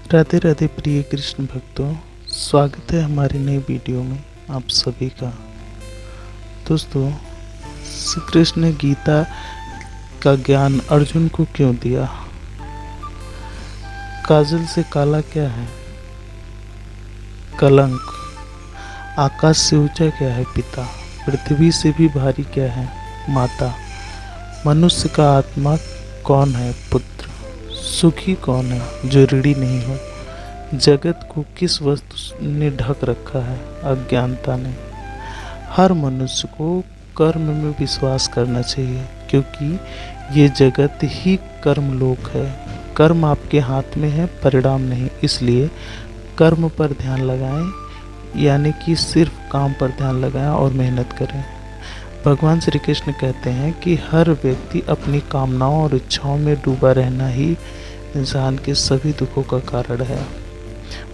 राधे राधे प्रिय कृष्ण भक्तों, स्वागत है हमारी नई वीडियो में आप सभी का। दोस्तों, श्री कृष्ण ने गीता का ज्ञान अर्जुन को क्यों दिया? काजल से काला क्या है? कलंक। आकाश से ऊंचा क्या है? पिता। पृथ्वी से भी भारी क्या है? माता। मनुष्य का आत्मा कौन है? पुत्र। सुखी कौन है? जो ऋणी नहीं हो। जगत को किस वस्तु ने ढक रखा है? अज्ञानता ने। हर मनुष्य को कर्म में विश्वास करना चाहिए, क्योंकि ये जगत ही कर्मलोक है। कर्म आपके हाथ में है, परिणाम नहीं। इसलिए कर्म पर ध्यान लगाएं, यानी कि सिर्फ काम पर ध्यान लगाएं और मेहनत करें। भगवान श्री कृष्ण कहते हैं कि हर व्यक्ति अपनी कामनाओं और इच्छाओं में डूबा रहना ही इंसान के सभी दुखों का कारण है।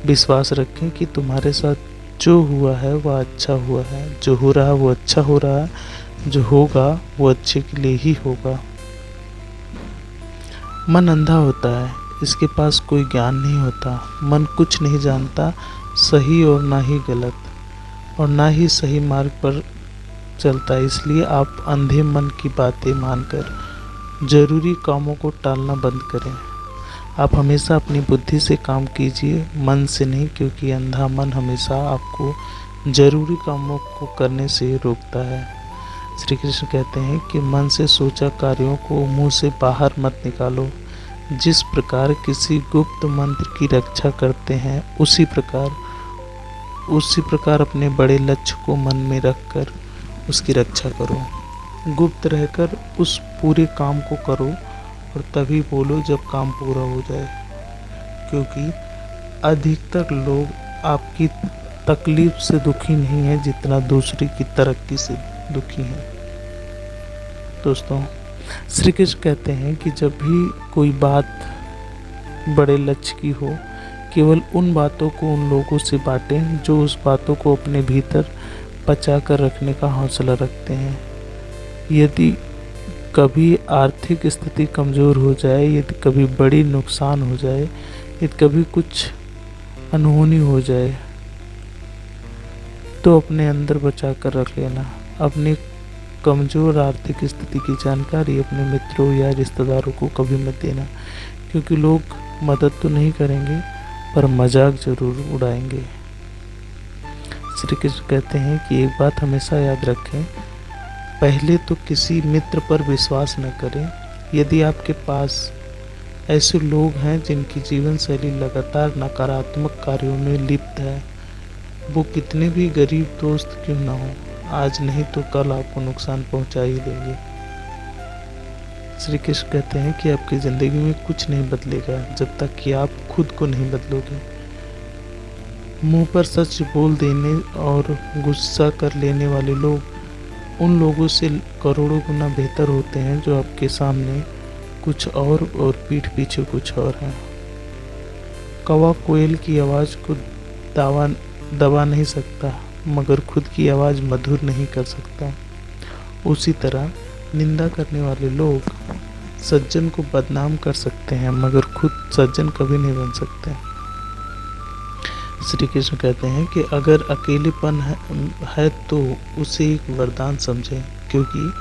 विश्वास रखें कि तुम्हारे साथ जो हुआ है वह अच्छा हुआ है, जो हो रहा है वो अच्छा हो रहा है, जो होगा वो अच्छे के लिए ही होगा। मन अंधा होता है, इसके पास कोई ज्ञान नहीं होता। मन कुछ नहीं जानता, सही और ना ही गलत, और ना ही सही मार्ग पर चलता है। इसलिए आप अंधे मन की बातें मानकर जरूरी कामों को टालना बंद करें। आप हमेशा अपनी बुद्धि से काम कीजिए, मन से नहीं, क्योंकि अंधा मन हमेशा आपको जरूरी कामों को करने से रोकता है। श्री कृष्ण कहते हैं कि मन से सोचा कार्यों को मुंह से बाहर मत निकालो। जिस प्रकार किसी गुप्त मंत्र की रक्षा करते हैं, उसी प्रकार अपने बड़े लक्ष्य को मन में रखकर उसकी रक्षा करो। गुप्त रहकर उस पूरे काम को करो और तभी बोलो जब काम पूरा हो जाए, क्योंकि अधिकतर लोग आपकी तकलीफ से दुखी नहीं है जितना दूसरे की तरक्की से दुखी हैं। दोस्तों, श्री कृष्ण कहते हैं कि जब भी कोई बात बड़े लक्ष्य की हो, केवल उन बातों को उन लोगों से बांटें जो उस बातों को अपने भीतर पचा कर रखने का हौसला रखते हैं। यदि कभी आर्थिक स्थिति कमज़ोर हो जाए, यदि कभी बड़ी नुकसान हो जाए, यदि कभी कुछ अनहोनी हो जाए, तो अपने अंदर बचा कर रख लेना। अपनी कमज़ोर आर्थिक स्थिति की जानकारी अपने मित्रों या रिश्तेदारों को कभी मत देना, क्योंकि लोग मदद तो नहीं करेंगे पर मजाक ज़रूर उड़ाएंगे। श्री कृष्ण कहते हैं कि एक बात हमेशा याद रखें, पहले तो किसी मित्र पर विश्वास न करें। यदि आपके पास ऐसे लोग हैं जिनकी जीवन शैली लगातार नकारात्मक कार्यों में लिप्त है, वो कितने भी गरीब दोस्त क्यों ना हो, आज नहीं तो कल आपको नुकसान पहुंचा ही देंगे। श्री कृष्ण कहते हैं कि आपकी ज़िंदगी में कुछ नहीं बदलेगा जब तक कि आप खुद को नहीं बदलोगे। मुंह पर सच बोल देने और गुस्सा कर लेने वाले लोग उन लोगों से करोड़ों गुना बेहतर होते हैं जो आपके सामने कुछ और पीठ पीछे कुछ और है। कौवा कोयल की आवाज़ को दबा नहीं सकता, मगर खुद की आवाज़ मधुर नहीं कर सकता। उसी तरह निंदा करने वाले लोग सज्जन को बदनाम कर सकते हैं, मगर खुद सज्जन कभी नहीं बन सकते। श्री कृष्ण कहते हैं कि अगर अकेलेपन है तो उसे एक वरदान समझें, क्योंकि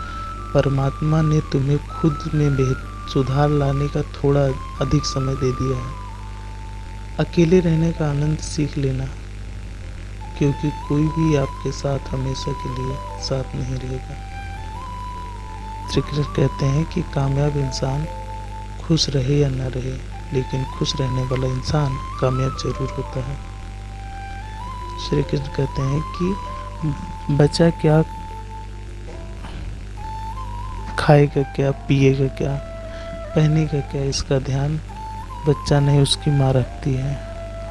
परमात्मा ने तुम्हें खुद में सुधार लाने का थोड़ा अधिक समय दे दिया है। अकेले रहने का आनंद सीख लेना, क्योंकि कोई भी आपके साथ हमेशा के लिए साथ नहीं रहेगा। श्री कृष्ण कहते हैं कि कामयाब इंसान खुश रहे या न रहे, लेकिन खुश रहने वाला इंसान कामयाब जरूर होता है। श्री कृष्ण कहते हैं कि बच्चा क्या खाएगा, क्या पिएगा, क्या पहनेगा, क्या इसका ध्यान बच्चा नहीं उसकी माँ रखती है।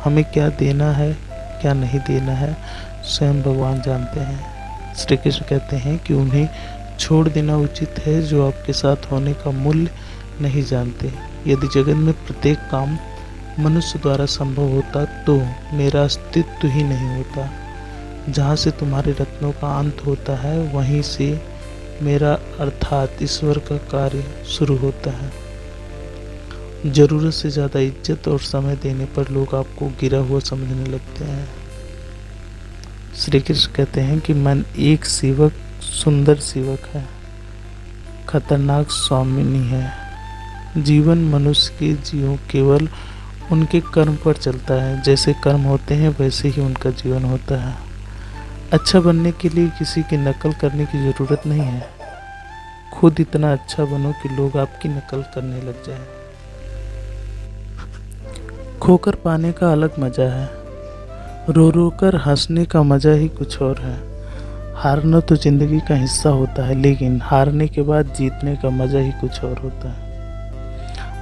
हमें क्या देना है, क्या नहीं देना है, स्वयं भगवान जानते हैं। श्री कृष्ण कहते हैं कि उन्हें छोड़ देना उचित है जो आपके साथ होने का मूल्य नहीं जानते। यदि जगत में प्रत्येक काम मनुष्य द्वारा संभव होता तो मेरा अस्तित्व ही नहीं होता। जहाँ से तुम्हारे रत्नों का अंत होता है, वहीं से मेरा अर्थात ईश्वर का कार्य शुरू होता है। ज़रूरत से ज़्यादा इज्जत और समय देने पर लोग आपको गिरा हुआ समझने लगते हैं। श्री कृष्ण कहते हैं कि मन एक सेवक सुंदर सेवक है, खतरनाक स्वामिनी है। जीवन मनुष्य के जीवन केवल उनके कर्म पर चलता है। जैसे कर्म होते हैं वैसे ही उनका जीवन होता है। अच्छा बनने के लिए किसी की नकल करने की ज़रूरत नहीं है। खुद इतना अच्छा बनो कि लोग आपकी नकल करने लग जाएं। खोकर पाने का अलग मज़ा है, रो रो कर हंसने का मज़ा ही कुछ और है। हारना तो ज़िंदगी का हिस्सा होता है, लेकिन हारने के बाद जीतने का मज़ा ही कुछ और होता है।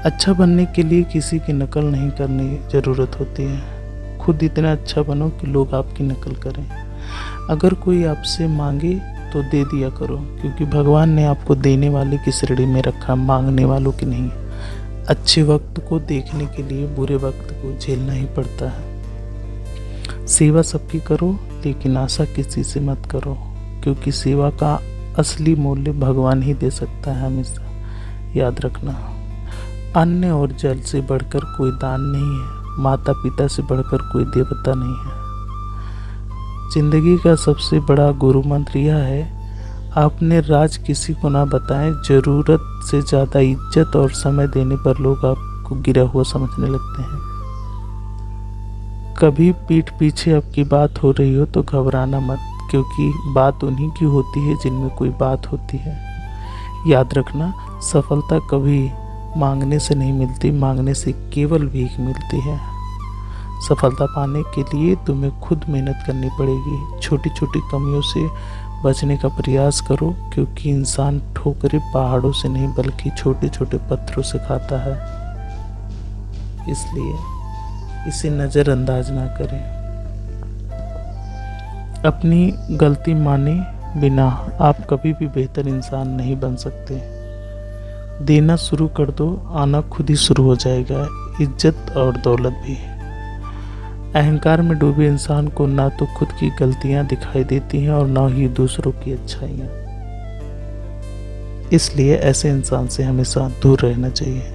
अच्छा बनने के लिए किसी की नकल नहीं करने की ज़रूरत होती है। खुद इतना अच्छा बनो कि लोग आपकी नकल करें। अगर कोई आपसे मांगे तो दे दिया करो, क्योंकि भगवान ने आपको देने वाले की श्रेणी में रखा, मांगने वालों की नहीं। अच्छे वक्त को देखने के लिए बुरे वक्त को झेलना ही पड़ता है। सेवा सबकी करो, लेकिन आशा किसी से मत करो, क्योंकि सेवा का असली मूल्य भगवान ही दे सकता है। हमेशा याद रखना, अन्न और जल से बढ़कर कोई दान नहीं है, माता पिता से बढ़कर कोई देवता नहीं है। जिंदगी का सबसे बड़ा गुरु मंत्र यह है, आपने राज किसी को ना बताएं। ज़रूरत से ज़्यादा इज्जत और समय देने पर लोग आपको गिरा हुआ समझने लगते हैं। कभी पीठ पीछे आपकी बात हो रही हो तो घबराना मत, क्योंकि बात उन्हीं की होती है जिनमें कोई बात होती है। याद रखना, सफलता कभी मांगने से नहीं मिलती, मांगने से केवल भीख मिलती है। सफलता पाने के लिए तुम्हें खुद मेहनत करनी पड़ेगी। छोटी छोटी कमियों से बचने का प्रयास करो, क्योंकि इंसान ठोकरें पहाड़ों से नहीं बल्कि छोटे छोटे पत्थरों से खाता है। इसलिए इसे नज़रअंदाज ना करें। अपनी गलती माने बिना आप कभी भी बेहतर इंसान नहीं बन सकते। देना शुरू कर दो, आना खुद ही शुरू हो जाएगा, इज्जत और दौलत भी। अहंकार में डूबे इंसान को ना तो खुद की गलतियां दिखाई देती हैं और ना ही दूसरों की अच्छाइयां। इसलिए ऐसे इंसान से हमेशा दूर रहना चाहिए।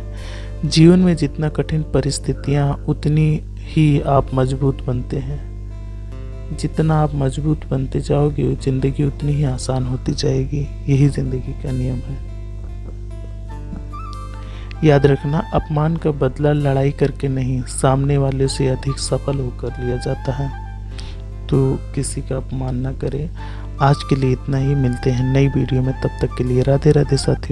जीवन में जितना कठिन परिस्थितियां, उतनी ही आप मजबूत बनते हैं। जितना आप मजबूत बनते जाओगे, जिंदगी उतनी ही आसान होती जाएगी। यही जिंदगी का नियम है। याद रखना, अपमान का बदला लड़ाई करके नहीं, सामने वाले से अधिक सफल होकर लिया जाता है। तो किसी का अपमान ना करें। आज के लिए इतना ही, मिलते हैं नई वीडियो में। तब तक के लिए राधे राधे साथियों।